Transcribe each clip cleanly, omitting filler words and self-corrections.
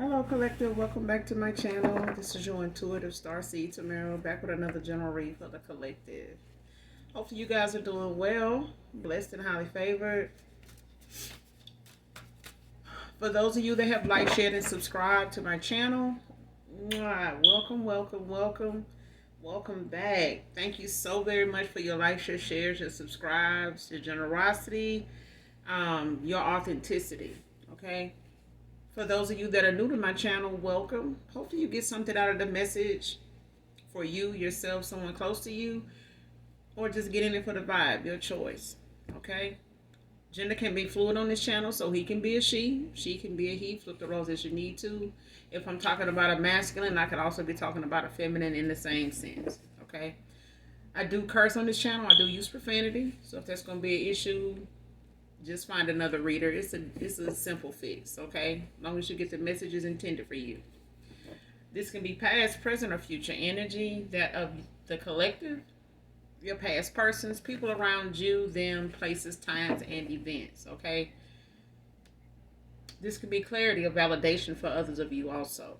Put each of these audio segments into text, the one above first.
Hello, collective. Welcome back to my channel. This is your intuitive starseed Tamara, back with another general read for the collective. Hopefully, you guys are doing well, blessed and highly favored. For those of you that have liked, shared, and subscribed to my channel, welcome, welcome, welcome, welcome back. Thank you so very much for your likes, your shares, your subscribes, your generosity, your authenticity. Okay. For those of you that are new to my channel, welcome. Hopefully you get something out of the message for you, yourself, someone close to you, or just get in it for the vibe, your choice. Okay? Gender can be fluid on this channel, so he can be a she can be a he. Flip the roles as you need to. If I'm talking about a masculine, I could also be talking about a feminine in the same sense. Okay? I do curse on this channel. I do use profanity. So if that's going to be an issue, just find another reader. It's a simple fix, okay? As long as you get the messages intended for you. This can be past, present, or future energy, that of the collective, your past persons, people around you, them, places, times, and events, okay? This can be clarity or validation for others of you also.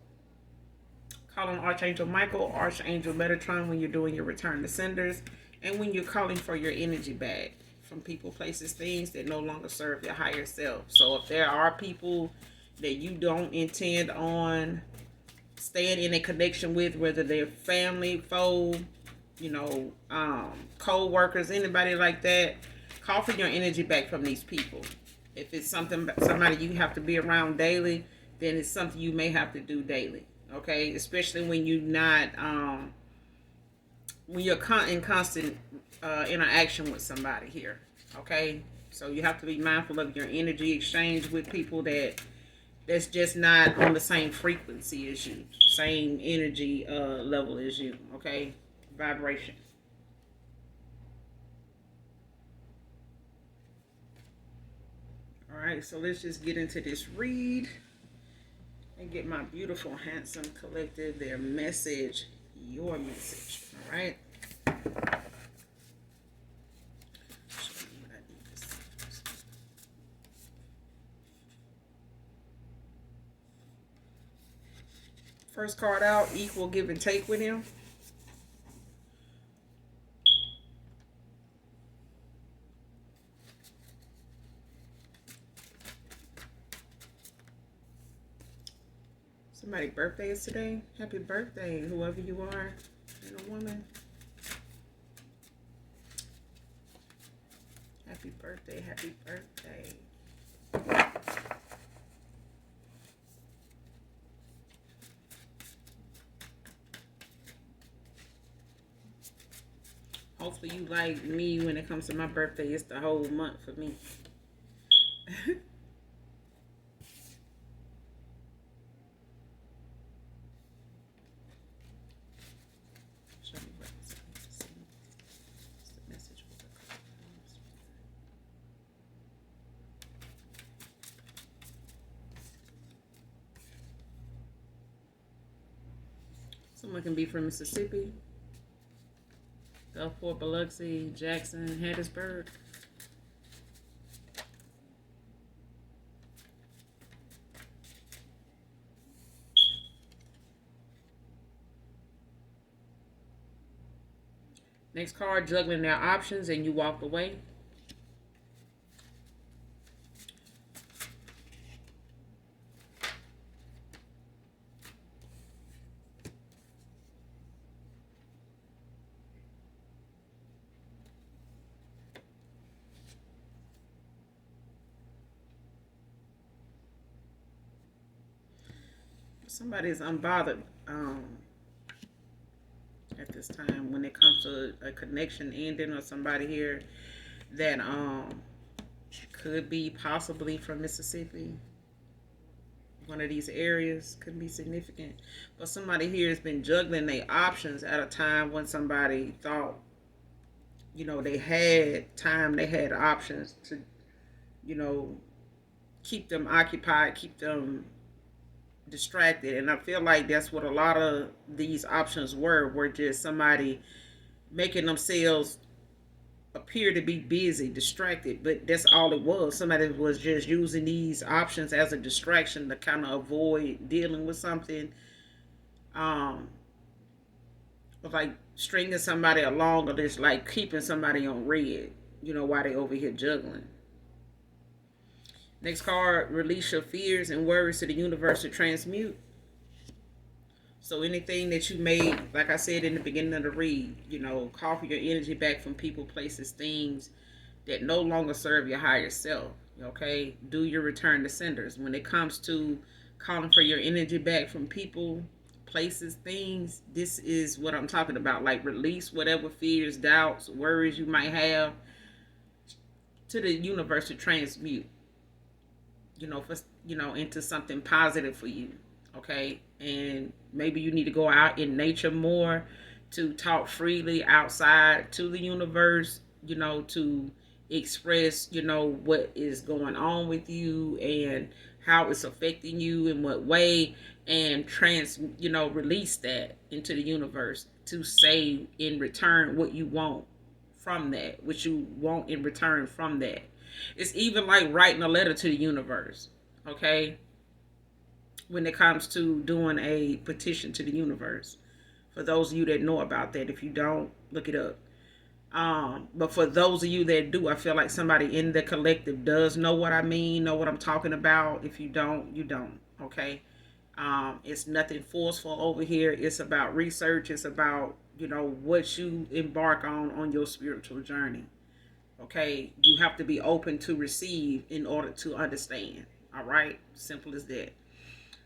Call on Archangel Michael, Archangel Metatron when you're doing your return to senders, and when you're calling for your energy back from people, places, things that no longer serve your higher self. So if there are people that you don't intend on staying in a connection with, whether they're family, foe, co-workers, anybody like that, call for your energy back from these people. If it's somebody you have to be around daily, then it's something you may have to do daily. Okay, especially when you're not when you're in constant interaction with somebody here. Okay, so you have to be mindful of your energy exchange with people that's just not on the same frequency as you, same energy level as you. Okay, vibration. All right, so let's just get into this read and get my beautiful, handsome collective their message, your message. All right. First card out, equal give and take with him. Somebody's birthday is today. Happy birthday, whoever you are, man or woman. Happy birthday, happy birthday. Hopefully you like me when it comes to my birthday. It's the whole month for me. Someone can be from Mississippi, Gulfport, Biloxi, Jackson, Hattiesburg. Next card, juggling their options and you walked away. Somebody is unbothered at this time when it comes to a connection ending, or somebody here that could be possibly from Mississippi. One of these areas could be significant, but somebody here has been juggling their options at a time when somebody thought, they had time, they had options to, keep them occupied, keep them distracted. And I feel like that's what a lot of these options were just somebody making themselves appear to be busy, distracted, but that's all it was. Somebody was just using these options as a distraction to kind of avoid dealing with something. Um, like stringing somebody along or just like keeping somebody on red, while they over here juggling. Next card, release your fears and worries to the universe to transmute. So anything that you made, like I said in the beginning of the read, call for your energy back from people, places, things that no longer serve your higher self. Okay? Do your return to senders. When it comes to calling for your energy back from people, places, things, this is what I'm talking about. Like release whatever fears, doubts, worries you might have to the universe to transmute, into something positive for you. Okay? And maybe you need to go out in nature more, to talk freely outside to the universe, to express, what is going on with you and how it's affecting you in what way, and release that into the universe to say in return what you want from that, what you want in return from that. It's even like writing a letter to the universe, okay? When it comes to doing a petition to the universe. For those of you that know about that, if you don't, look it up. But for those of you that do, I feel like somebody in the collective does know what I mean, know what I'm talking about. If you don't, you don't. Okay. It's nothing forceful over here. It's about research. It's about, what you embark on your spiritual journey. Okay. You have to be open to receive in order to understand. All right. Simple as that.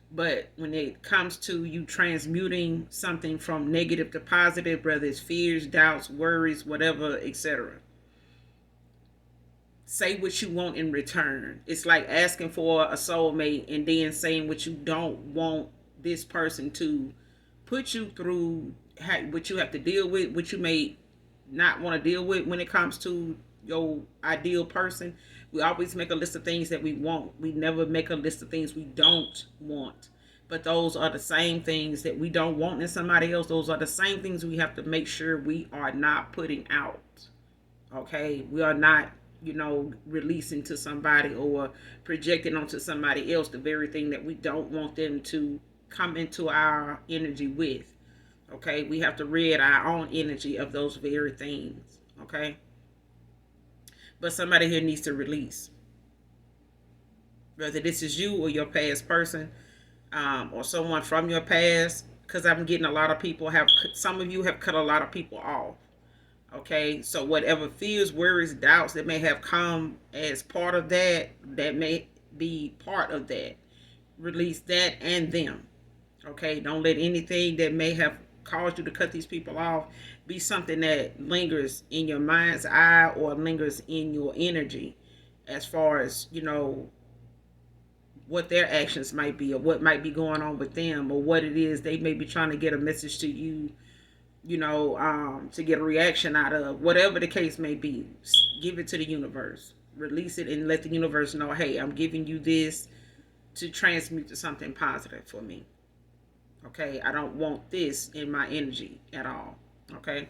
But when it comes to you transmuting something from negative to positive, whether it's fears, doubts, worries, whatever, etc., say what you want in return. It's like asking for a soulmate and then saying what you don't want this person to put you through, what you have to deal with, what you may not want to deal with when it comes to your ideal person. We always make a list of things that we want. We never make a list of things we don't want. But those are the same things that we don't want in somebody else. Those are the same things we have to make sure we are not putting out. Okay? We are not, releasing to somebody or projecting onto somebody else the very thing that we don't want them to come into our energy with. Okay? We have to rid our own energy of those very things. Okay? But somebody here needs to release. Whether this is you or your past person, or someone from your past, because I'm getting a lot of people some of you have cut a lot of people off. Okay, so whatever fears, worries, doubts that may have come as part of that, that may be part of that, release that and them. Okay, don't let anything that may have caused you to cut these people off be something that lingers in your mind's eye or lingers in your energy, as far as what their actions might be, or what might be going on with them, or what it is they may be trying to get a message to you, to get a reaction out of. Whatever the case may be, give it to the universe. Release it and let the universe know, hey, I'm giving you this to transmute to something positive for me. Okay, I don't want this in my energy at all. Okay,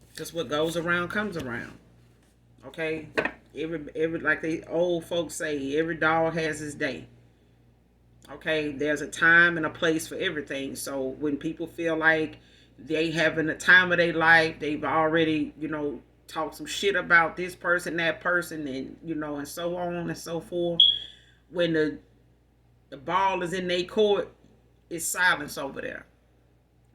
because what goes around comes around. Okay, every like the old folks say, every dog has his day. Okay, there's a time and a place for everything. So when people feel like they having a time of their life, they've already, talked some shit about this person, that person, and and so on and so forth. When the ball is in their court, it's silence over there.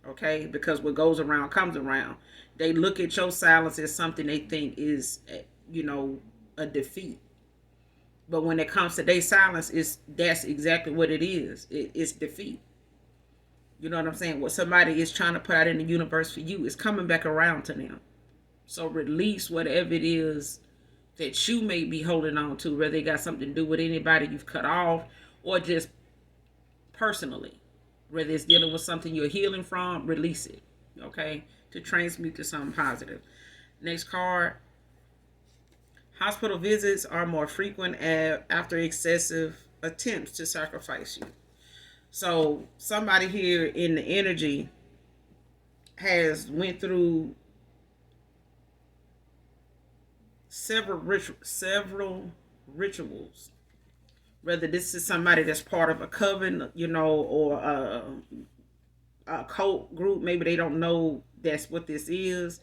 Okay, because what goes around comes around. They look at your silence as something they think is, a defeat. But when it comes to their silence, that's exactly what it is. It's defeat. You know what I'm saying? What somebody is trying to put out in the universe for you is coming back around to them. So release whatever it is that you may be holding on to, whether it got something to do with anybody you've cut off, or just personally. Whether it's dealing with something you're healing from, release it. Okay? To transmute to something positive. Next card. Hospital visits are more frequent after excessive attempts to sacrifice you. So somebody here in the energy has went through several rituals. Whether this is somebody that's part of a coven, or a cult group, maybe they don't know that's what this is.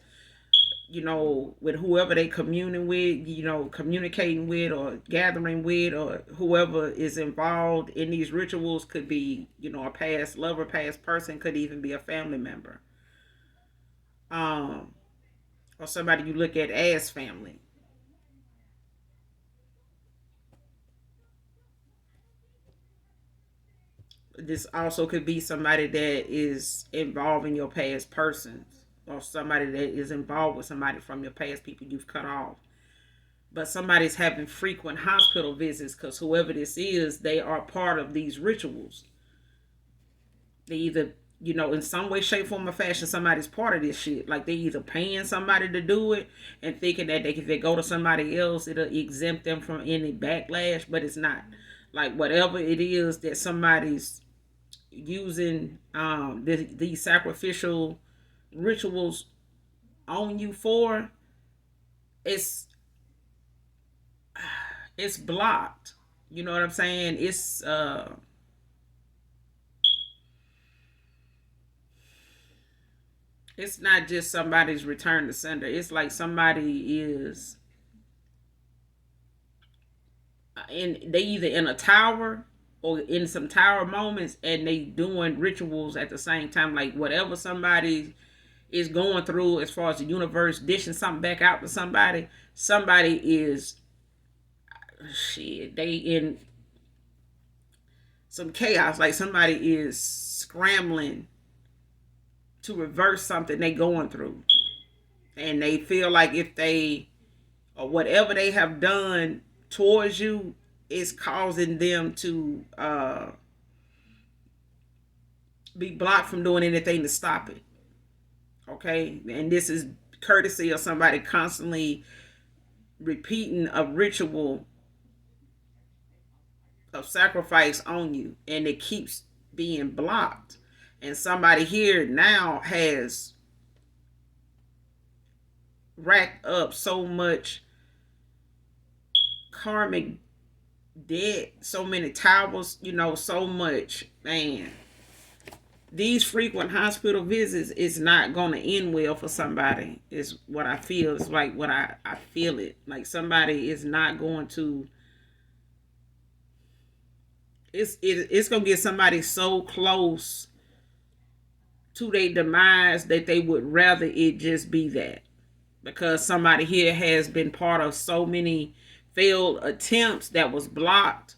With whoever they communicating with or gathering with, or whoever is involved in these rituals could be, a past lover, past person, could even be a family member, um, or somebody you look at as family. This also could be somebody that is involved in your past persons, or somebody that is involved with somebody from your past, people you've cut off. But somebody's having frequent hospital visits because whoever this is, they are part of these rituals. They either, in some way, shape, form, or fashion, somebody's part of this shit. Like they either paying somebody to do it and thinking that if they go to somebody else, it'll exempt them from any backlash, but it's not. Like whatever it is that somebody's using these sacrificial rituals on you for, it's it's blocked. You know what I'm saying? It's not just somebody's return to sender. It's like somebody is they either in a tower or in some tower moments, and they doing rituals at the same time. Like whatever somebody is going through as far as the universe dishing something back out to somebody, somebody is shit. They in some chaos. Like somebody is scrambling to reverse something they going through, and they feel like if they or whatever they have done towards you is causing them to be blocked from doing anything to stop it. Okay, and this is courtesy of somebody constantly repeating a ritual of sacrifice on you, and it keeps being blocked. And somebody here now has racked up so much karmic debt, so many towers, so much, man. These frequent hospital visits is not going to end well for somebody, is what I feel. It's like what I feel it. Like somebody is not going to, it's going to get somebody so close to their demise that they would rather it just be that. Because somebody here has been part of so many failed attempts that was blocked,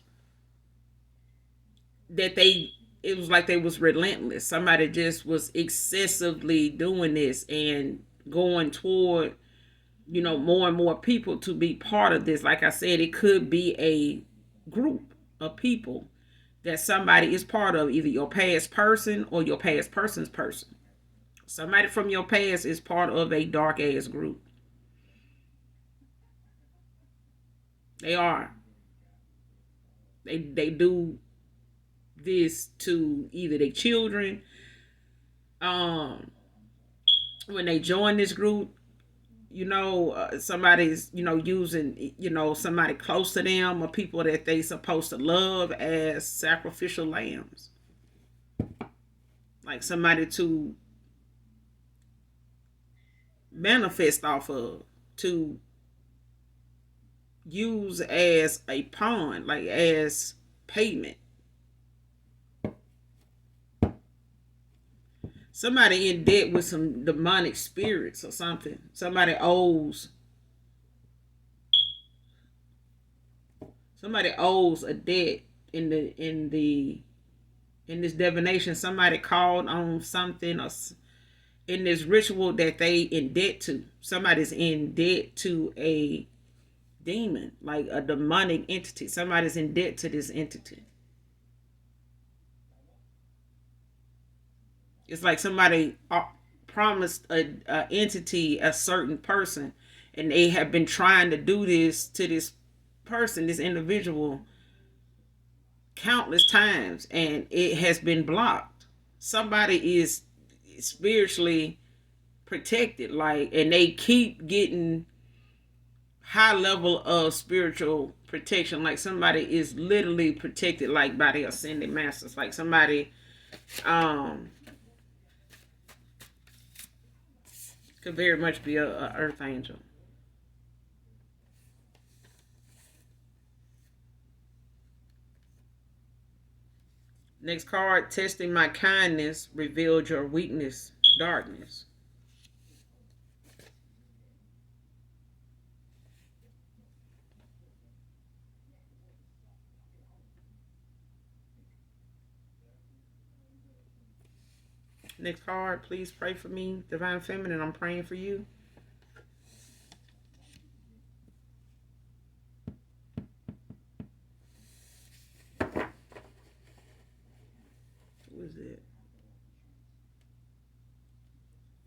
that it was like they was relentless. Somebody just was excessively doing this and going toward, more and more people to be part of this. Like I said, it could be a group of people that somebody is part of, either your past person or your past person's person. Somebody from your past is part of a dark ass group. They are. They do this to either their children. When they join this group, somebody's using somebody close to them or people that they supposed to love as sacrificial lambs, like somebody to manifest off of, to use as a pawn, like as payment. Somebody in debt with some demonic spirits or something. Somebody owes a debt in this divination. Somebody called on something or in this ritual that they in debt to. Somebody's in debt to a demon, like a demonic entity. Somebody's in debt to this entity. It's like somebody promised a entity a certain person, and they have been trying to do this to this person, this individual, countless times, and it has been blocked. Somebody is spiritually protected, like, and they keep getting high level of spiritual protection. Like somebody is literally protected, like by the ascended masters. Like somebody um could very much be a earth angel. Next card, testing my kindness revealed your weakness, darkness. Next card, please pray for me, Divine Feminine. I'm praying for you. Who is it?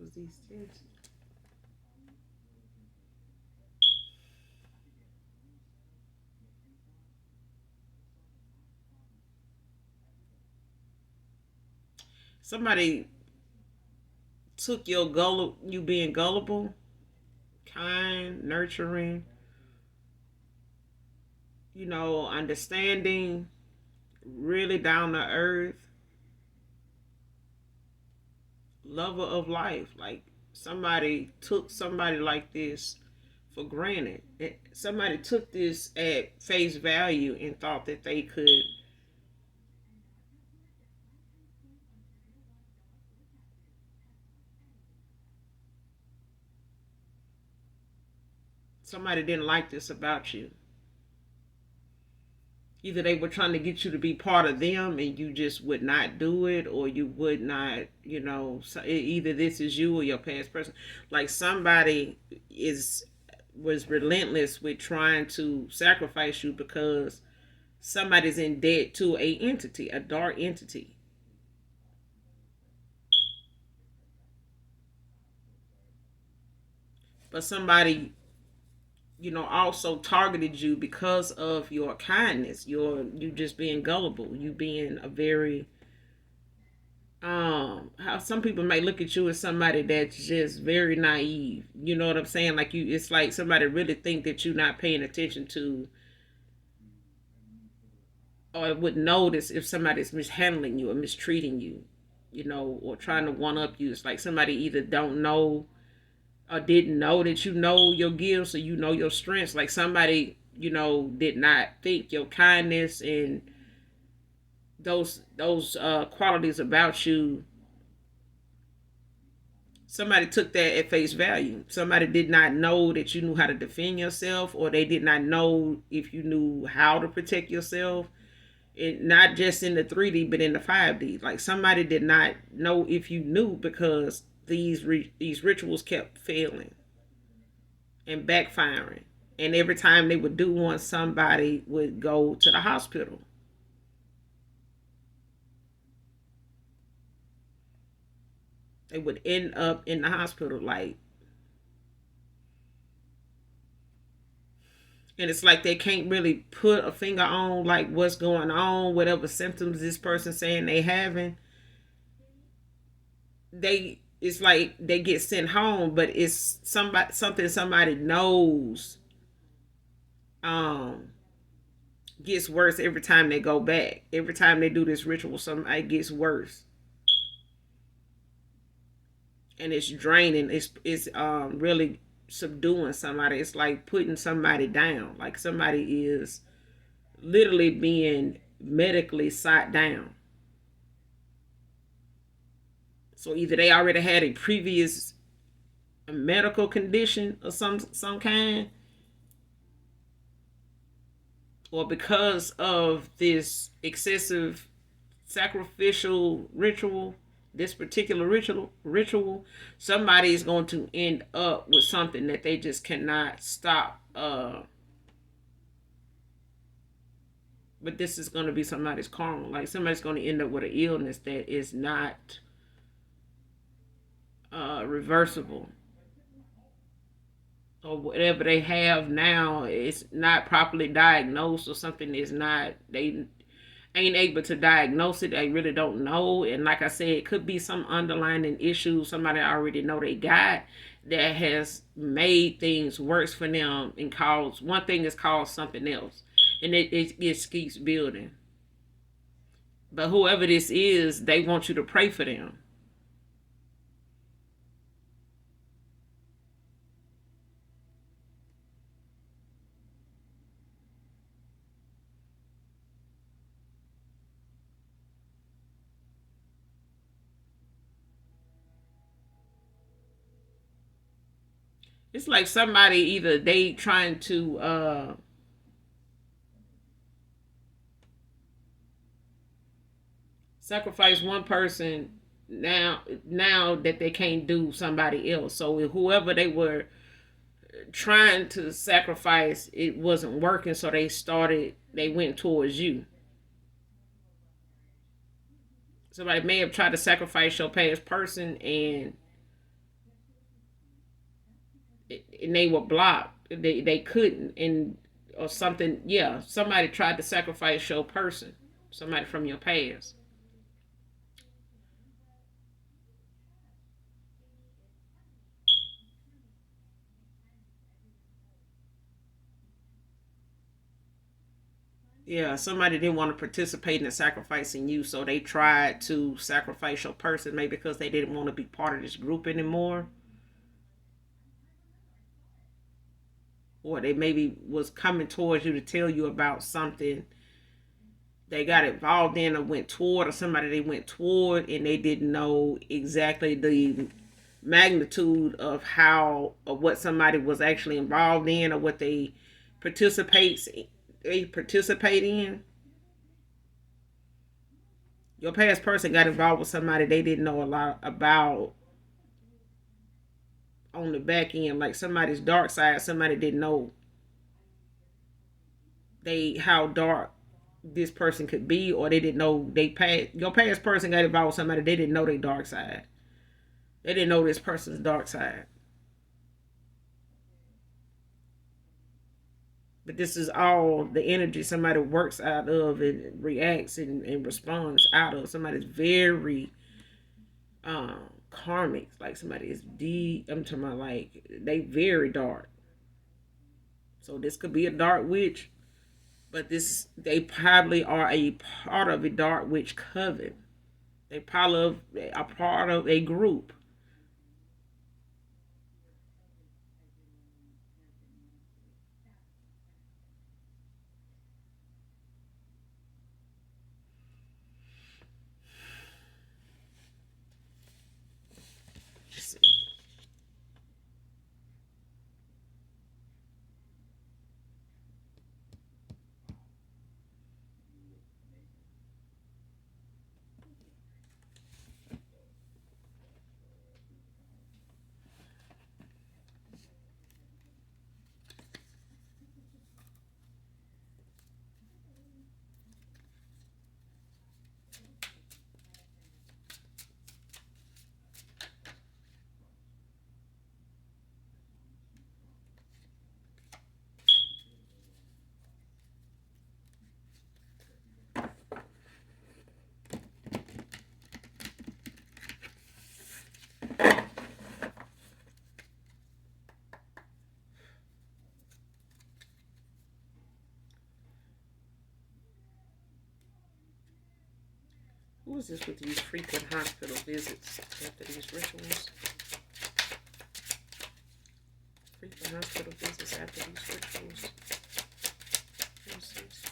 Was these things? Somebody took you being gullible, kind, nurturing, understanding, really down to earth, lover of life. Like somebody took somebody like this for granted. Somebody took this at face value and thought that they could somebody didn't like this about you. Either they were trying to get you to be part of them and you just would not do it, or you would not, either this is you or your past person. Like somebody was relentless with trying to sacrifice you because somebody's in debt to a entity, a dark entity. But somebody, also targeted you because of your kindness, you just being gullible, you being a very how some people might look at you as somebody that's just very naive. You know what I'm saying? Like it's like somebody really think that you're not paying attention to, or would notice if somebody's mishandling you or mistreating you, or trying to one up you. It's like somebody either don't know or didn't know that you know your gifts or you know your strengths. Like somebody, did not think your kindness and those qualities about you. Somebody took that at face value. Somebody did not know that you knew how to defend yourself, or they did not know if you knew how to protect yourself. Not just in the 3D, but in the 5D. Like somebody did not know if you knew, because these rituals kept failing and backfiring. And every time they would do one, somebody would go to the hospital. They would end up in the hospital, like, and it's like they can't really put a finger on like what's going on, whatever symptoms this person's saying they having. It's like they get sent home, but it's something somebody knows um gets worse every time they go back. Every time they do this ritual, somebody gets worse. And it's draining. It's really subduing somebody. It's like putting somebody down. Like somebody is literally being medically sat down. So either they already had a previous medical condition of some kind, or because of this excessive sacrificial ritual, this particular ritual, somebody is going to end up with something that they just cannot stop. But this is going to be somebody's karma. Like somebody's going to end up with an illness that is not reversible, or whatever they have now is not properly diagnosed, or something is not, they ain't able to diagnose it. They really don't know. And like I said, it could be some underlying issue somebody already know they got. that has made things worse for them and caused one thing is caused something else, and it just keeps building. But whoever this is, they want you to pray for them. It's like somebody either they trying to sacrifice one person now that they can't do somebody else. So whoever they were trying to sacrifice, it wasn't working, so they went towards you. Somebody may have tried to sacrifice your past person, and they were blocked. They couldn't, and or something. Yeah, somebody tried to sacrifice your person, somebody from your past. Yeah, somebody didn't want to participate in the sacrificing you, so they tried to sacrifice your person, maybe because they didn't want to be part of this group anymore, or they maybe was coming towards you to tell you about something they got involved in or went toward, or somebody they went toward, and they didn't know exactly the magnitude of how or what somebody was actually involved in or what participates they participate in. Your past person got involved with somebody they didn't know a lot about on the back end, like somebody's dark side. Somebody didn't know they how dark this person could be, or they didn't know they past your past person got involved with somebody they didn't know their dark side. They didn't know this person's dark side. But this is all the energy somebody works out of and reacts and responds out of. Somebody's very karmic. Like somebody is deep. I'm talking about like they very dark. So this could be a dark witch, but this they probably are a part of a dark witch coven. They probably are part of a group. Who is this with these frequent hospital visits after these rituals? Frequent hospital visits after these rituals. Who is this?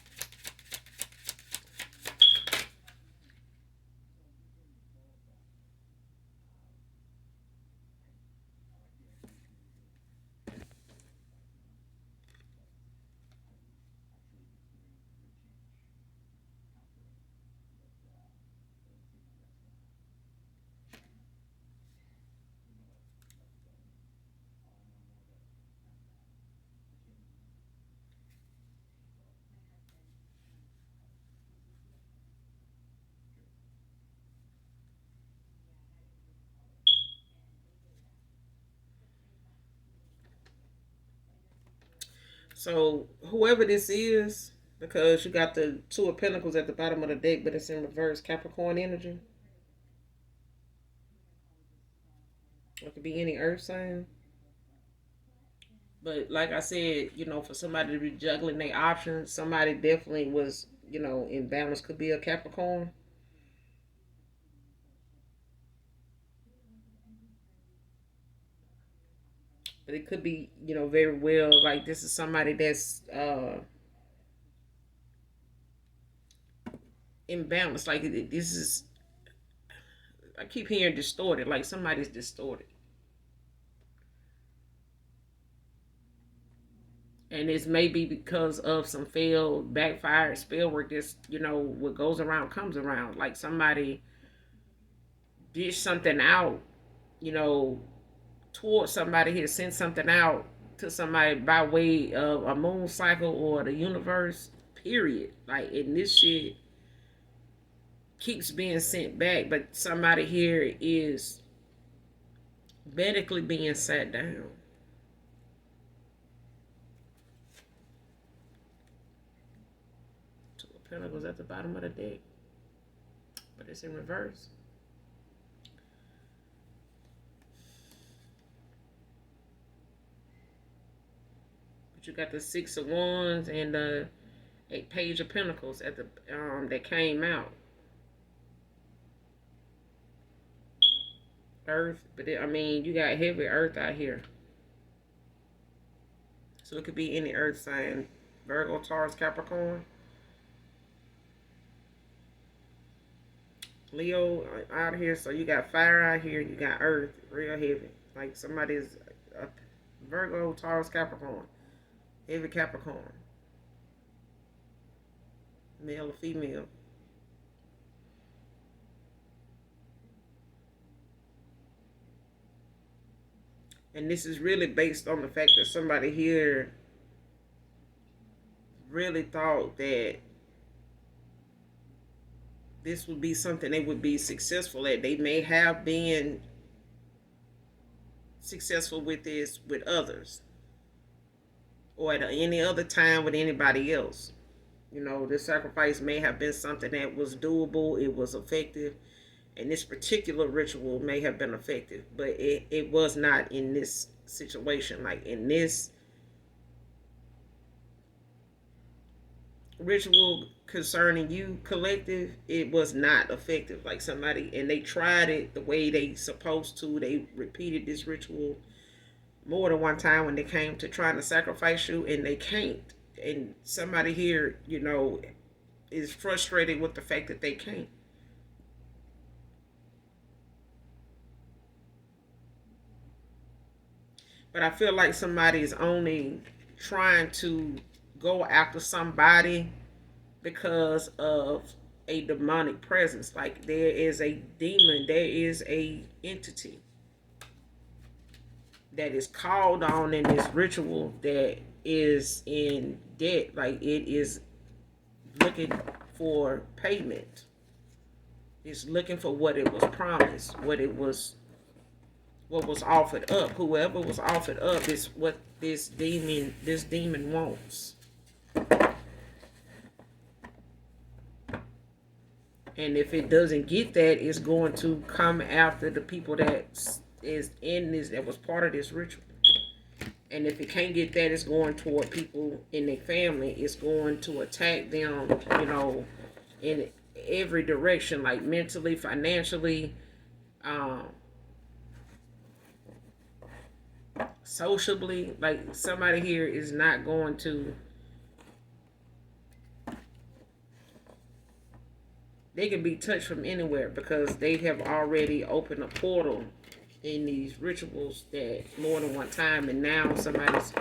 So whoever this is, because you got the two of pentacles at the bottom of the deck, but it's in reverse Capricorn energy. It could be any earth sign. But like I said, for somebody to be juggling their options, somebody definitely was, in balance. Could be a Capricorn. But it could be, very well like this is somebody that's imbalanced. Like this is, I keep hearing distorted, like somebody's distorted. And it's maybe because of some failed, backfired spell work. That's, what goes around comes around. Like somebody dish something out, you know, towards somebody here, send something out to somebody by way of a moon cycle or the universe, period. Like, and this shit keeps being sent back, but somebody here is medically being sat down. Two of Pentacles at the bottom of the deck, but it's in reverse. But you got the Six of Wands and the Page of Pentacles at the that came out. Earth, but you got heavy earth out here. So it could be any earth sign. Virgo, Taurus, Capricorn. Leo out here. So you got fire out here. You got earth, real heavy. Like somebody's a Virgo, Taurus, Capricorn. Heavy Capricorn. Male or female. And this is really based on the fact that somebody here really thought that this would be something they would be successful at. They may have been successful with this with others or at any other time with anybody else. This sacrifice may have been something that was doable, it was effective, and this particular ritual may have been effective, but it was not in this situation. Like in this ritual concerning you collective, it was not effective. Like somebody, and they tried it the way they supposed to. They repeated this ritual more than one time when they came to trying to sacrifice you, and they can't. And somebody here, is frustrated with the fact that they can't. But I feel like somebody is only trying to go after somebody because of a demonic presence. Like there is a demon, there is a entity that is called on in this ritual that is in debt. Like it is looking for payment. It's looking for what it was promised, what was offered up. Whoever was offered up is what this demon wants. And if it doesn't get that, it's going to come after the people that is in this, that was part of this ritual. And if it can't get that, it's going toward people in their family. It's going to attack them, in every direction, like mentally, financially, socially. Like somebody here is not going to, they can be touched from anywhere because they have already opened a portal in these rituals that more than one time, and now somebody's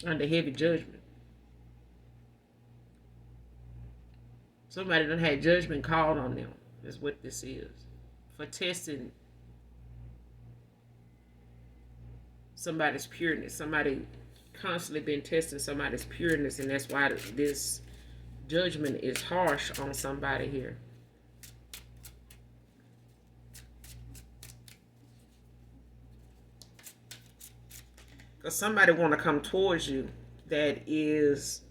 under heavy judgment. Somebody done had judgment called on them. That's what this is. For testing somebody's pureness. Somebody constantly been testing somebody's pureness, and that's why this judgment is harsh on somebody here. Because somebody want to come towards you that is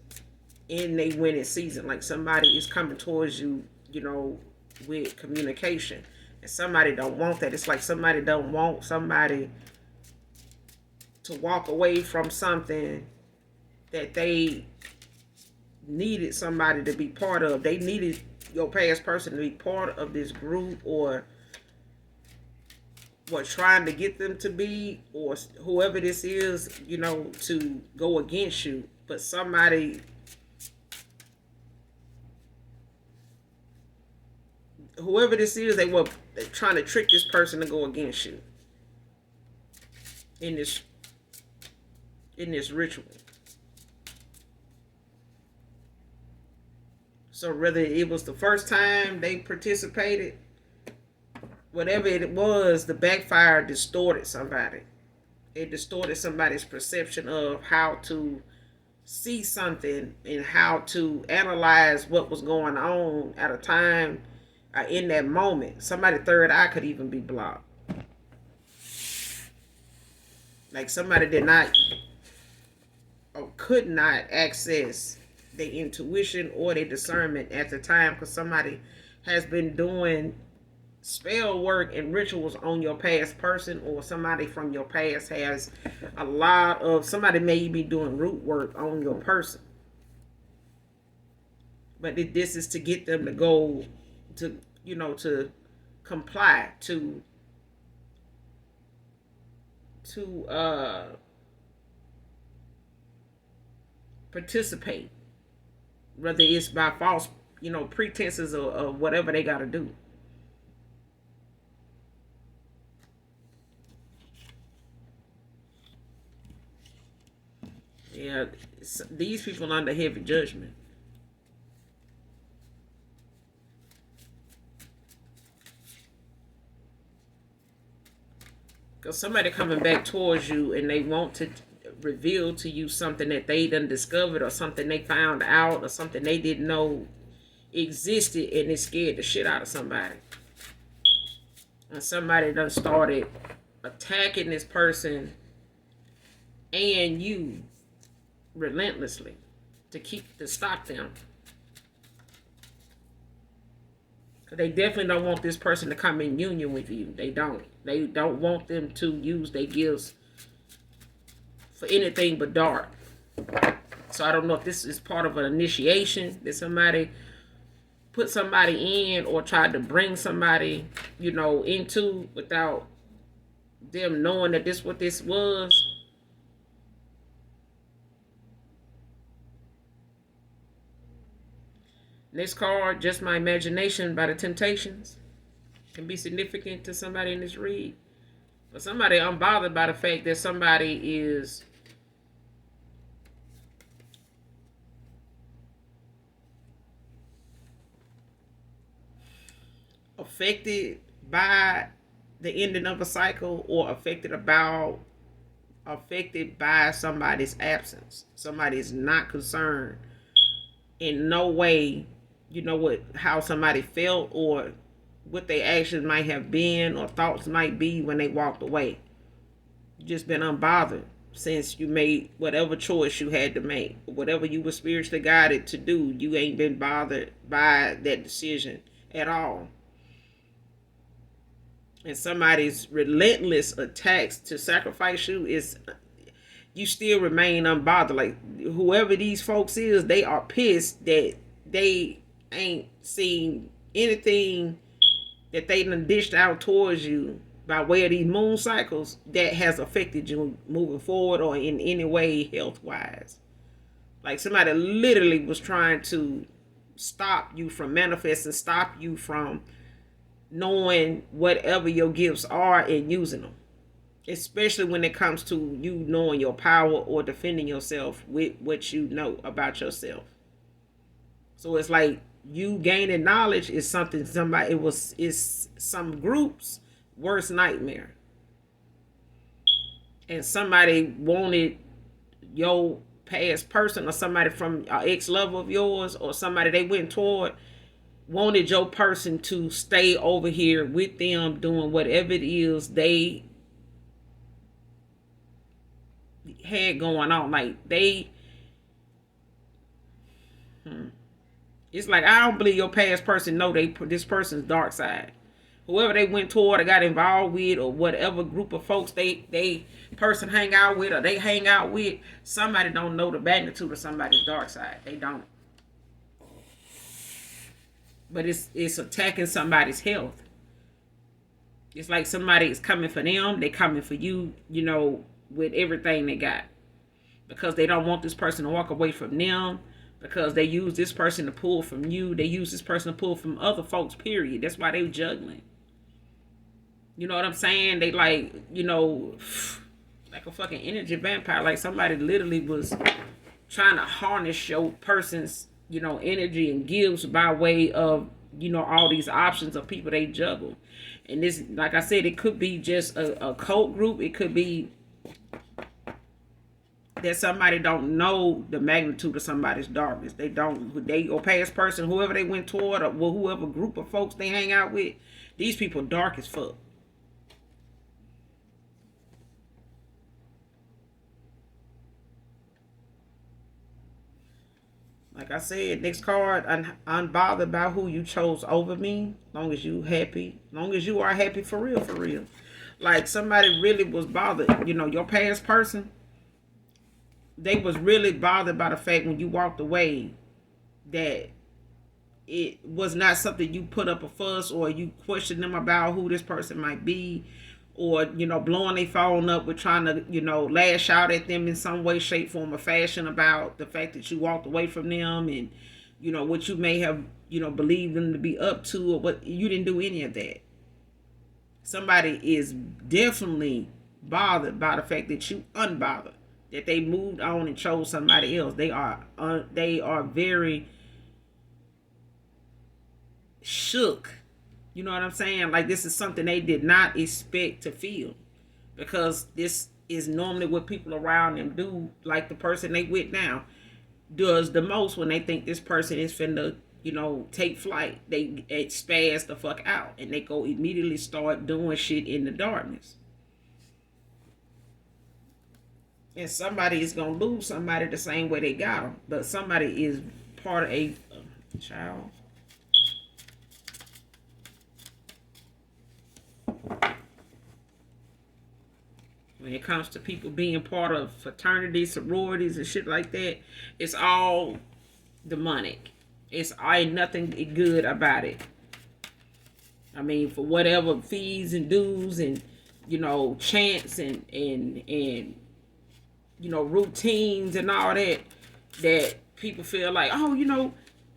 in a winning season. Like somebody is coming towards you, with communication. And somebody don't want that. It's like somebody don't want somebody to walk away from something that they needed somebody to be part of. They needed your past person to be part of this group, or what trying to get them to be, or whoever this is, to go against you. But somebody, whoever this is, they were trying to trick this person to go against you in this ritual. So whether it was the first time they participated, whatever it was, the backfire distorted somebody. It distorted somebody's perception of how to see something and how to analyze what was going on at a time, in that moment. Somebody's third eye could even be blocked. Like somebody did not or could not access their intuition or their discernment at the time, because somebody has been doing spell work and rituals on your past person, or somebody from your past has somebody may be doing root work on your person. But this is to get them to go to, to comply, to participate, whether it's by false, pretenses or whatever they got to do. Yeah, these people are under heavy judgment. Because somebody coming back towards you and they want to reveal to you something that they done discovered, or something they found out, or something they didn't know existed, and it scared the shit out of somebody. And somebody done started attacking this person and you relentlessly to stop them. Because they definitely don't want this person to come in union with you. They don't want them to use their gifts for anything but dark. So I don't know if this is part of an initiation that somebody put somebody in, or tried to bring somebody, into, without them knowing that this what this was. Next card, Just My Imagination by the Temptations. Can be significant to somebody in this read. But somebody unbothered by the fact that somebody is affected by the ending of a cycle, or affected by somebody's absence. Somebody is not concerned in no way, how somebody felt, or what their actions might have been, or thoughts might be when they walked away. You just been unbothered since you made whatever choice you had to make, whatever you were spiritually guided to do. You ain't been bothered by that decision at all. And somebody's relentless attacks to sacrifice you is, you still remain unbothered. Like whoever these folks is, they are pissed that they ain't seen anything that they done dished out towards you by way of these moon cycles that has affected you moving forward, or in any way health wise. Like somebody literally was trying to stop you from manifesting, stop you from knowing whatever your gifts are and using them. Especially when it comes to you knowing your power, or defending yourself with what you know about yourself. So it's like you gaining knowledge is something it's some group's worst nightmare. And somebody wanted your past person, or somebody from an ex-lover of yours, or somebody they went toward, wanted your person to stay over here with them doing whatever it is they had going on. Like it's like, I don't believe your past person know this person's dark side. whoever they went toward or got involved with, or whatever group of folks they person hang out with or they hang out with, somebody don't know the magnitude of somebody's dark side. They don't. But it's attacking somebody's health. It's like somebody is coming for them, they coming for you, with everything they got. Because they don't want this person to walk away from them. Because they use this person to pull from you. They use this person to pull from other folks, period. That's why they juggling. You know what I'm saying? They like a fucking energy vampire. Like somebody literally was trying to harness your person's, energy and gifts by way of, all these options of people they juggle. And this, like I said, it could be just a cult group. It could be that somebody don't know the magnitude of somebody's darkness. They don't. They or past person, whoever they went toward, or whoever group of folks they hang out with, these people dark as fuck. Like I said, next card, I'm bothered about who you chose over me. Long as you happy. Long as you are happy for real, for real. Like somebody really was bothered. Your past person, they was really bothered by the fact when you walked away that it was not something you put up a fuss or you questioned them about who this person might be, or blowing their phone up with trying to lash out at them in some way, shape, form, or fashion about the fact that you walked away from them and what you may have believed them to be up to, or what you didn't do any of that. Somebody is definitely bothered by the fact that you unbothered, that they moved on and chose somebody else. They are very shook. You know what I'm saying? Like this is something they did not expect to feel, because this is normally what people around them do. Like the person they with now does the most when they think this person is finna, take flight. They spaz the fuck out and they go immediately start doing shit in the darkness. And somebody is gonna lose somebody the same way they got them, but somebody is part of a child. When it comes to people being part of fraternities, sororities, and shit like that, it's all demonic. It's ain't nothing good about it. I mean, for whatever fees and dues and chants and routines and all that people feel like, oh,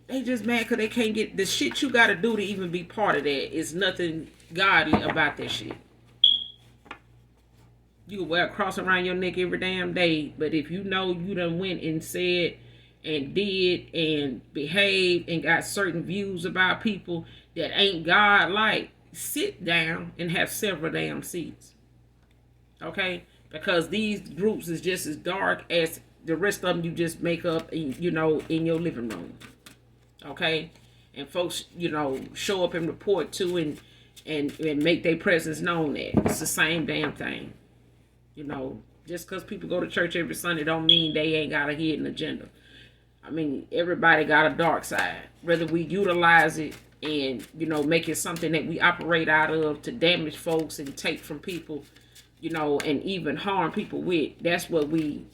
they just mad because they can't get the shit you got to do to even be part of that. Is nothing godly about that shit. You can wear a cross around your neck every damn day, but if you done went and said and did and behaved and got certain views about people that ain't God-like, sit down and have several damn seats. Okay? Because these groups is just as dark as the rest of them you just make up, in your living room. Okay? And folks, show up and report to and make their presence known there. It's the same damn thing. Just because people go to church every Sunday don't mean they ain't got a hidden agenda. I mean, everybody got a dark side. Whether we utilize it and, make it something that we operate out of to damage folks and take from people, and even harm people with, that's what we,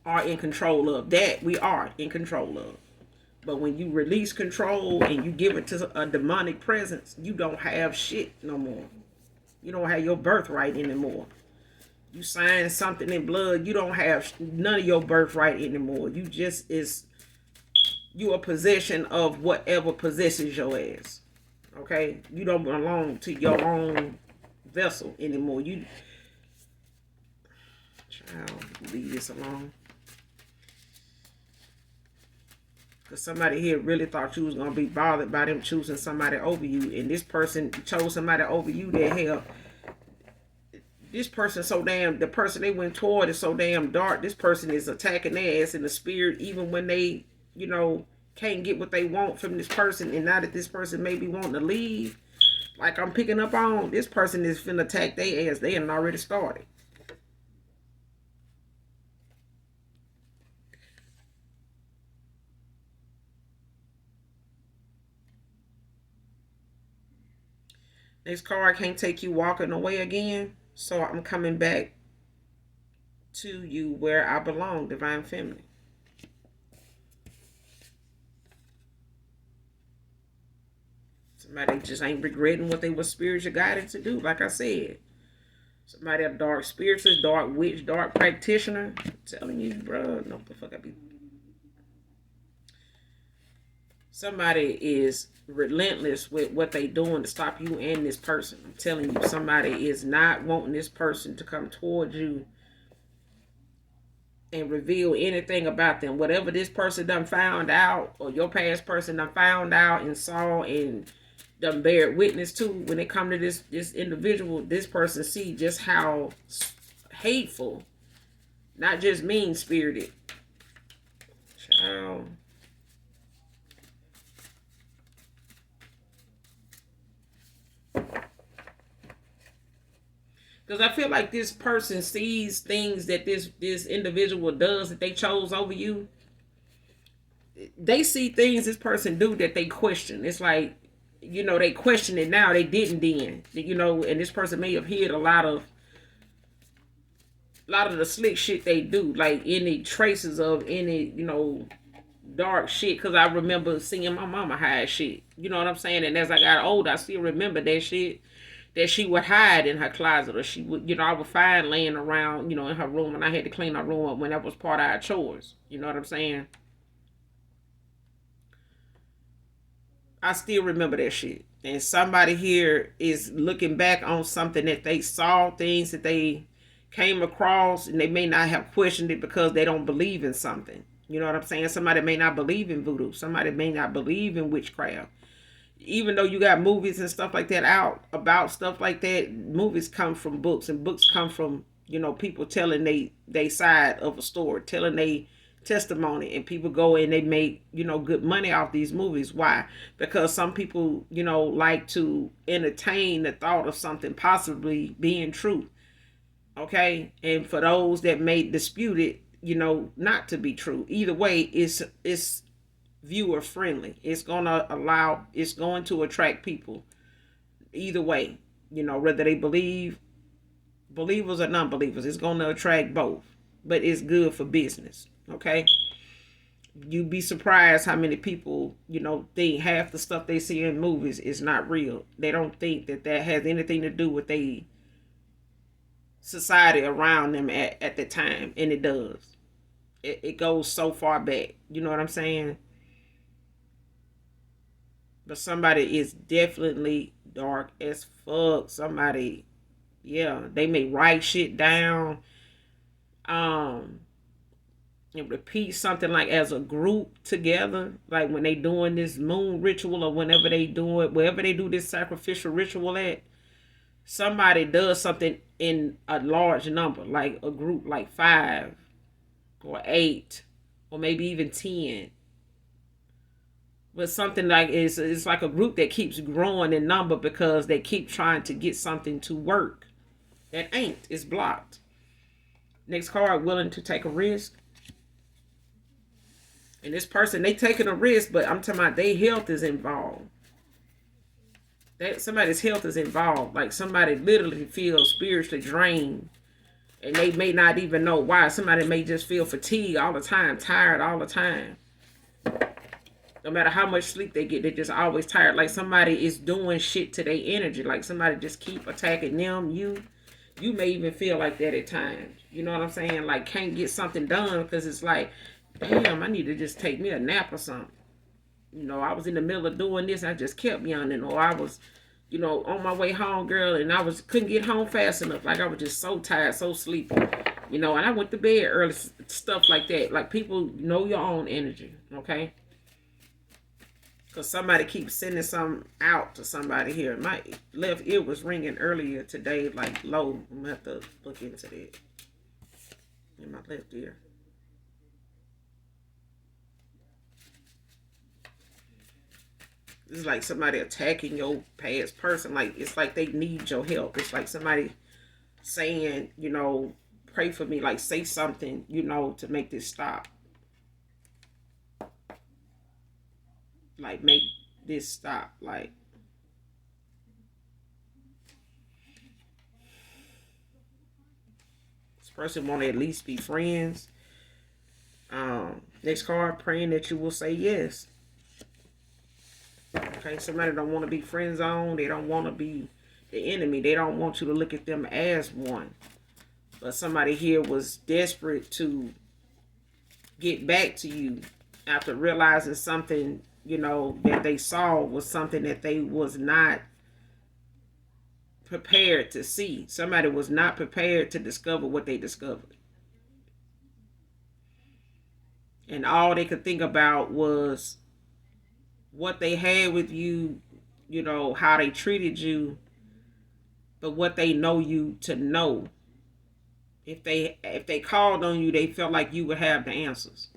are in control of. That we are in control of. But when you release control and you give it to a demonic presence, you don't have shit no more. You don't have your birthright anymore. You sign something in blood, you don't have none of your birthright anymore. You a possession of whatever possesses your ass. Okay? You don't belong to your own vessel anymore. Child, leave this alone. Because somebody here really thought you was going to be bothered by them choosing somebody over you. And this person chose somebody over you that hell. This person the person they went toward is so damn dark. This person is attacking their ass in the spirit even when they, can't get what they want from this person. And now that this person may be wanting to leave, like I'm picking up on, this person is finna attack their ass. They hadn't already started. Next card, can't take you walking away again. So I'm coming back to you where I belong, divine feminine. Somebody just ain't regretting what they were spiritually guided to do, like I said. Somebody a dark spiritualist, dark witch, dark practitioner. I'm telling you, bro, no the fuck I be. Somebody is relentless with what they doing to stop you and this person. I'm telling you, somebody is not wanting this person to come towards you and reveal anything about them. Whatever this person done found out, or your past person done found out and saw and done bear witness to, when it come to this individual, this person see just how hateful, not just mean spirited. Child. Because I feel like this person sees things that this individual does that they chose over you. They see things this person do that they question. It's like, they question it now. They didn't then. And this person may have hid a lot of the slick shit they do. Like any traces of any, dark shit. Because I remember seeing my mama hide shit. You know what I'm saying? And as I got older, I still remember that shit that she would hide in her closet, or she would, I would find laying around, in her room, and I had to clean her room up when that was part of our chores. You know what I'm saying? I still remember that shit. And somebody here is looking back on something that they saw, things that they came across, and they may not have questioned it because they don't believe in something. You know what I'm saying? Somebody may not believe in voodoo. Somebody may not believe in witchcraft. Even though you got movies and stuff like that out about stuff like that, movies come from books, and books come from, people telling they side of a story, telling they testimony, and people go and they make, good money off these movies. Why? Because some people, like to entertain the thought of something possibly being true. Okay? And for those that may dispute it, not to be true. Either way, it's viewer friendly. It's going to attract people either way, whether they believers or non-believers. It's going to attract both, but it's good for business. Okay, you'd be surprised how many people, think half the stuff they see in movies is not real. They don't think that has anything to do with the society around them at the time, and it does. It goes so far back. You know what I'm saying? But somebody is definitely dark as fuck. Somebody, yeah, they may write shit down, um, and repeat something like as a group together, like when they doing this moon ritual, or whenever they do it, wherever they do this sacrificial ritual at, somebody does something in a large number, like a group, like 5 or 8, or maybe even 10. But something like it's like a group that keeps growing in number because they keep trying to get something to work that ain't. It's blocked. Next card, willing to take a risk. And this person, they taking a risk, but I'm talking about their health is involved. That somebody's health is involved. Like somebody literally feels spiritually drained, and they may not even know why. Somebody may just feel fatigued all the time, tired all the time. No matter how much sleep they get, they're just always tired. Like somebody is doing shit to their energy. Like somebody just keep attacking them. You may even feel like that at times. You know what I'm saying? Like can't get something done because it's like, damn, I need to just take me a nap or something. I was in the middle of doing this, I just kept yawning, or I was, on my way home, girl, and couldn't get home fast enough. Like I was just so tired, so sleepy. And I went to bed early, stuff like that. Like people know your own energy, okay? Because somebody keeps sending something out to somebody here. My left ear was ringing earlier today, like low. I'm going to have to look into that. In my left ear. It's like somebody attacking your past person. Like, it's like they need your help. It's like somebody saying, pray for me. Like, say something, to make this stop. Like, make this stop. Like, person want to at least be friends. Next card, praying that you will say yes. Okay, somebody don't want to be friend zone. They don't want to be the enemy. They don't want you to look at them as one. But somebody here was desperate to get back to you after realizing something, that they saw was something that they was not prepared to see. Somebody was not prepared to discover what they discovered. And all they could think about was what they had with you, how they treated you, but what they know you to know. If they called on you, they felt like you would have the answers.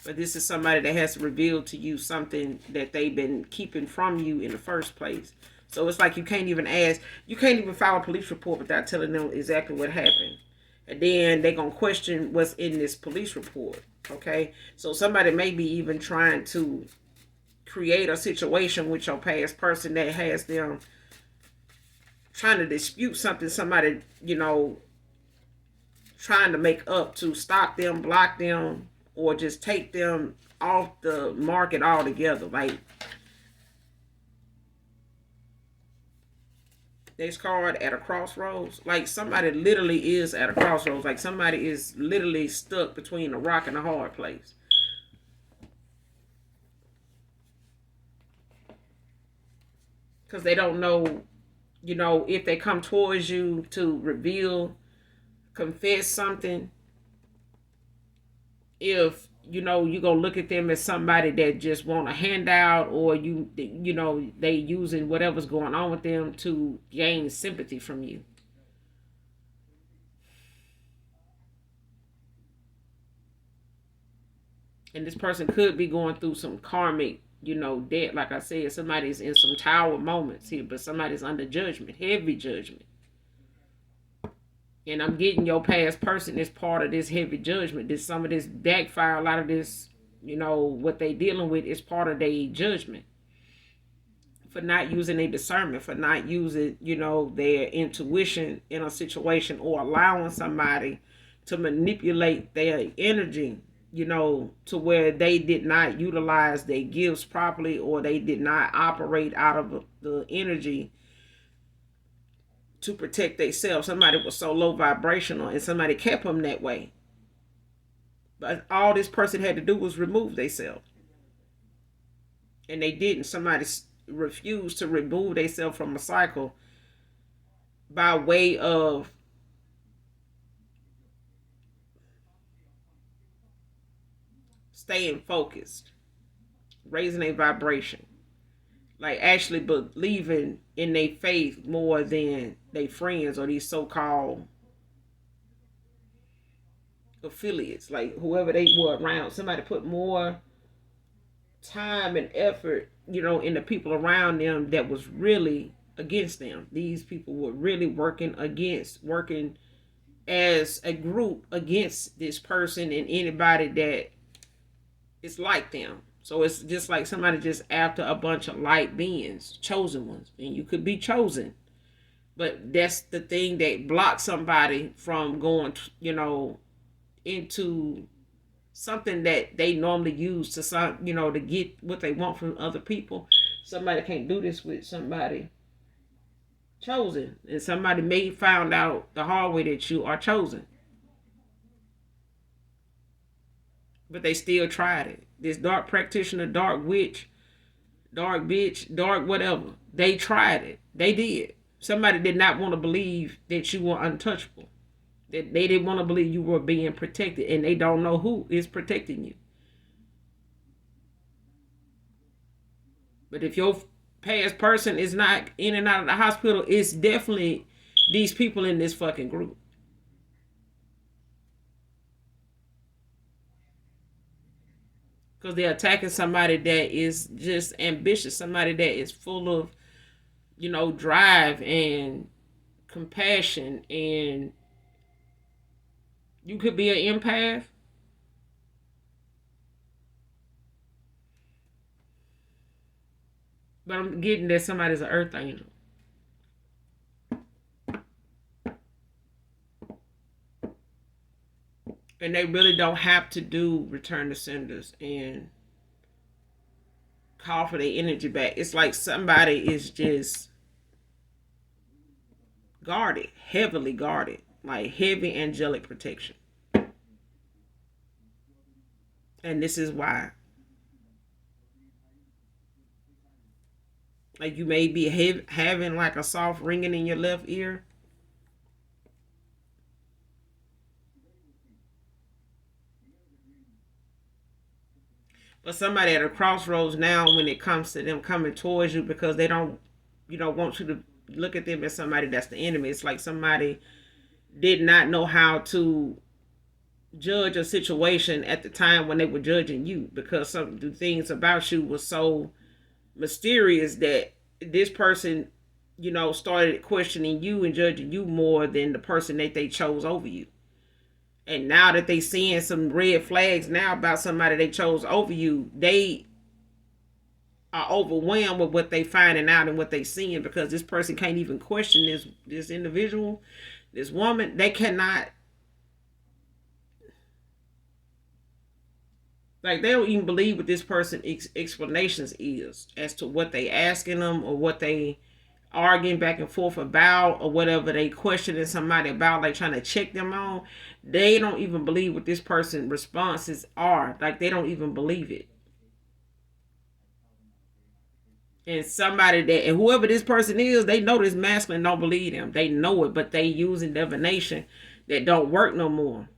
But this is somebody that has revealed to you something that they've been keeping from you in the first place. So it's like you can't even file a police report without telling them exactly what happened. And then they're going to question what's in this police report. Okay? So somebody may be even trying to create a situation with your past person that has them trying to dispute something, somebody, trying to make up to stop them, block them, or just take them off the market altogether. Like, next card, at a crossroads. Like, somebody literally is at a crossroads. Like, somebody is literally stuck between a rock and a hard place. Because they don't know, if they come towards you to reveal, confess something, if you're gonna look at them as somebody that just want a handout, or they using whatever's going on with them to gain sympathy from you. And this person could be going through some karmic, debt. Like I said, somebody's in some tower moments here, but somebody's under judgment, heavy judgment. And I'm getting your past person is part of this heavy judgment. This some of this backfire, a lot of this, what they dealing with is part of their judgment. For not using their discernment, for not using, their intuition in a situation, or allowing somebody to manipulate their energy, to where they did not utilize their gifts properly, or they did not operate out of the energy to protect themselves. Somebody was so low vibrational and somebody kept them that way. But all this person had to do was remove themselves. And they didn't. Somebody refused to remove themselves from a cycle by way of staying focused, raising a vibration. Like, actually believing in their faith more than their friends or these so-called affiliates. Like, whoever they were around, somebody put more time and effort, in the people around them that was really against them. These people were really working as a group against this person and anybody that is like them. So it's just like somebody just after a bunch of light beings, chosen ones. And you could be chosen. But that's the thing that blocks somebody from going, into something that they normally use to get what they want from other people. Somebody can't do this with somebody chosen. And somebody may find out the hard way that you are chosen. But they still tried it. This dark practitioner, dark witch, dark bitch, dark whatever. They tried it. They did. Somebody did not want to believe that you were untouchable. That they didn't want to believe you were being protected. And they don't know who is protecting you. But if your past person is not in and out of the hospital, it's definitely these people in this fucking group. Because they're attacking somebody that is just ambitious, somebody that is full of, drive and compassion. And you could be an empath. But I'm getting that somebody's an earth angel. And they really don't have to do return to senders and call for their energy back. It's like somebody is just guarded, heavily guarded, like heavy angelic protection. And this is why. Like you may be having like a soft ringing in your left ear. But somebody at a crossroads now when it comes to them coming towards you because they don't, want you to look at them as somebody that's the enemy. It's like somebody did not know how to judge a situation at the time when they were judging you because some of the things about you was so mysterious that this person, started questioning you and judging you more than the person that they chose over you. And now that they seeing some red flags now about somebody they chose over you, they are overwhelmed with what they finding out and what they seeing because this person can't even question this individual, this woman. They cannot, like, they don't even believe what this person explanations is as to what they asking them or what they arguing back and forth about or whatever they questioning somebody about, like trying to check them on. They don't even believe what this person responses are. Like they don't even believe it. And somebody that, and whoever this person is, they know this masculine don't believe them. They know it, but they using divination that don't work no more.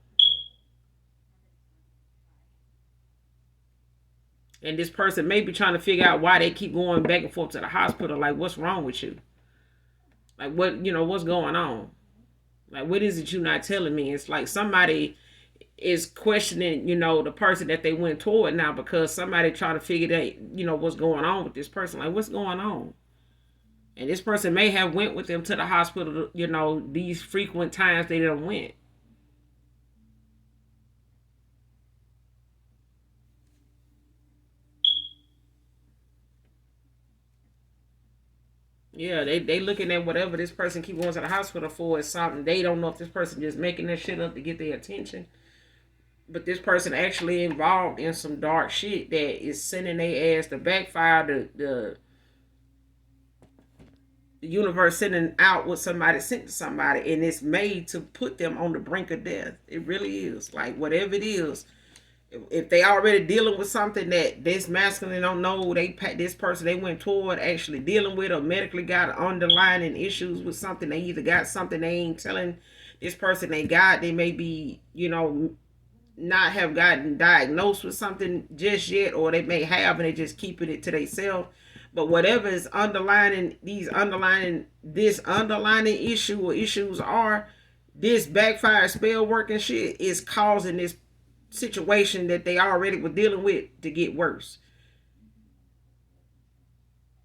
And this person may be trying to figure out why they keep going back and forth to the hospital. Like, what's wrong with you? Like, what's going on? Like, what is it you not telling me? It's like somebody is questioning, the person that they went toward now because somebody trying to figure out, what's going on with this person. Like, what's going on? And this person may have went with them to the hospital, these frequent times they done went. Yeah, they looking at whatever this person keep going to the hospital for is something. They don't know if this person just making that shit up to get their attention. But this person actually involved in some dark shit that is sending their ass to backfire. The universe sending out what somebody sent to somebody, and it's made to put them on the brink of death. It really is. Like whatever it is, if they already dealing with something that this masculine don't know, this person they went toward actually dealing with or medically got underlying issues with something. They either got something they ain't telling this person they got. They may be, not have gotten diagnosed with something just yet, or they may have and they just keeping it to themselves. But whatever is underlining this underlining issue or issues are, this backfire spell working shit is causing this situation that they already were dealing with to get worse.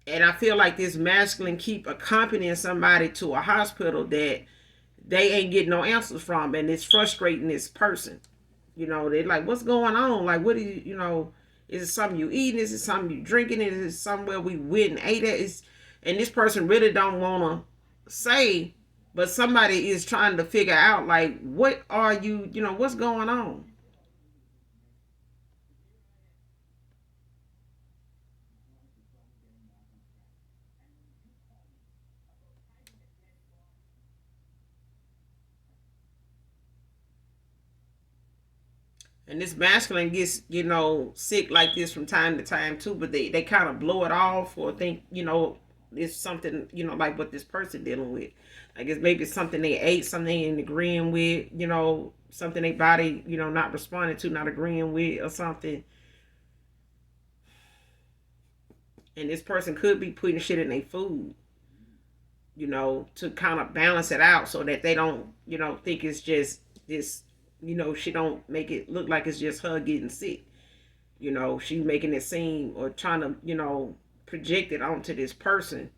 And I feel like this masculine keep accompanying somebody to a hospital that they ain't getting no answers from, and it's frustrating this person. They're like, what's going on? Like, what do is it something you eating? Is it something you drinking? Is it somewhere we went and ate at? And this person really don't want to say, but somebody is trying to figure out, like, what are you, what's going on? And this masculine gets, sick like this from time to time too, but they kind of blow it off or think, it's something, like what this person dealing with. Like it's maybe something they ate, something they ain't agreeing with, something they body, not responding to, not agreeing with or something. And this person could be putting shit in their food, to kind of balance it out so that they don't, think it's just this, she don't make it look like it's just her getting sick. She making it seem or trying to, project it onto this person,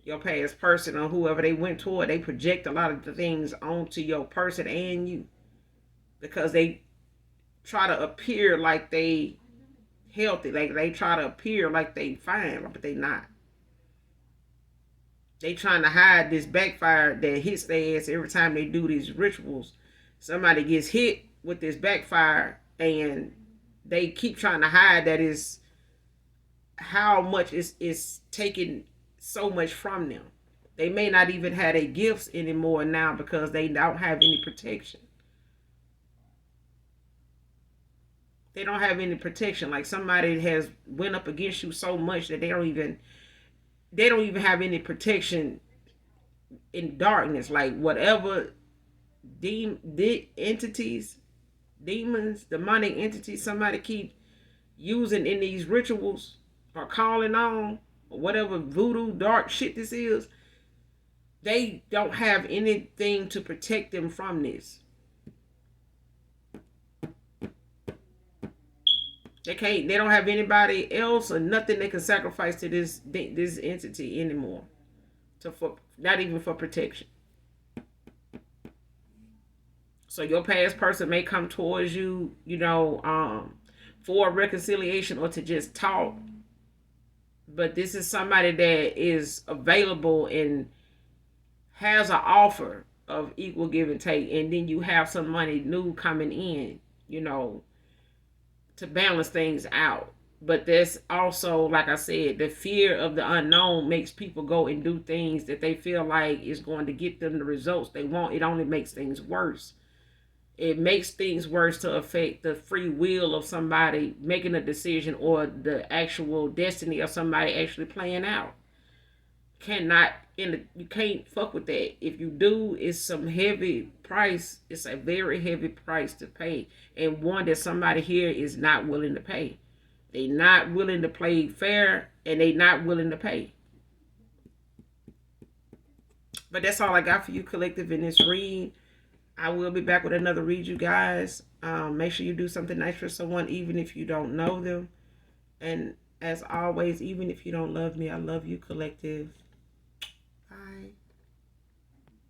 your past person or whoever they went toward. They project a lot of the things onto your person and you because they try to appear like they healthy. Like they try to appear like they fine, but they not. They trying to hide this backfire that hits their ass every time they do these rituals. Somebody gets hit with this backfire, and they keep trying to hide that is how much is taking so much from them. They may not even have their gifts anymore now because they don't have any protection. They don't have any protection. Like somebody has went up against you so much that they don't even have any protection in darkness. Like whatever entities, demons, demonic entities somebody keep using in these rituals or calling on, or whatever voodoo dark shit this is, they don't have anything to protect them from this. They don't have anybody else or nothing they can sacrifice to this entity anymore. For not even for protection. So your past person may come towards you, for reconciliation or to just talk. But this is somebody that is available and has an offer of equal give and take, and then you have some money new coming in, to balance things out. But there's also, like I said, the fear of the unknown makes people go and do things that they feel like is going to get them the results they want. It only makes things worse. It makes things worse to affect the free will of somebody making a decision or the actual destiny of somebody actually playing out. You can't fuck with that. If you do, it's some heavy price. It's a very heavy price to pay, and one that somebody here is not willing to pay. They not willing to play fair, and they not willing to pay. But that's all I got for you, collective, in this read. I will be back with another read, you guys. Make sure you do something nice for someone, even if you don't know them. And as always, even if you don't love me, I love you, collective. Bye.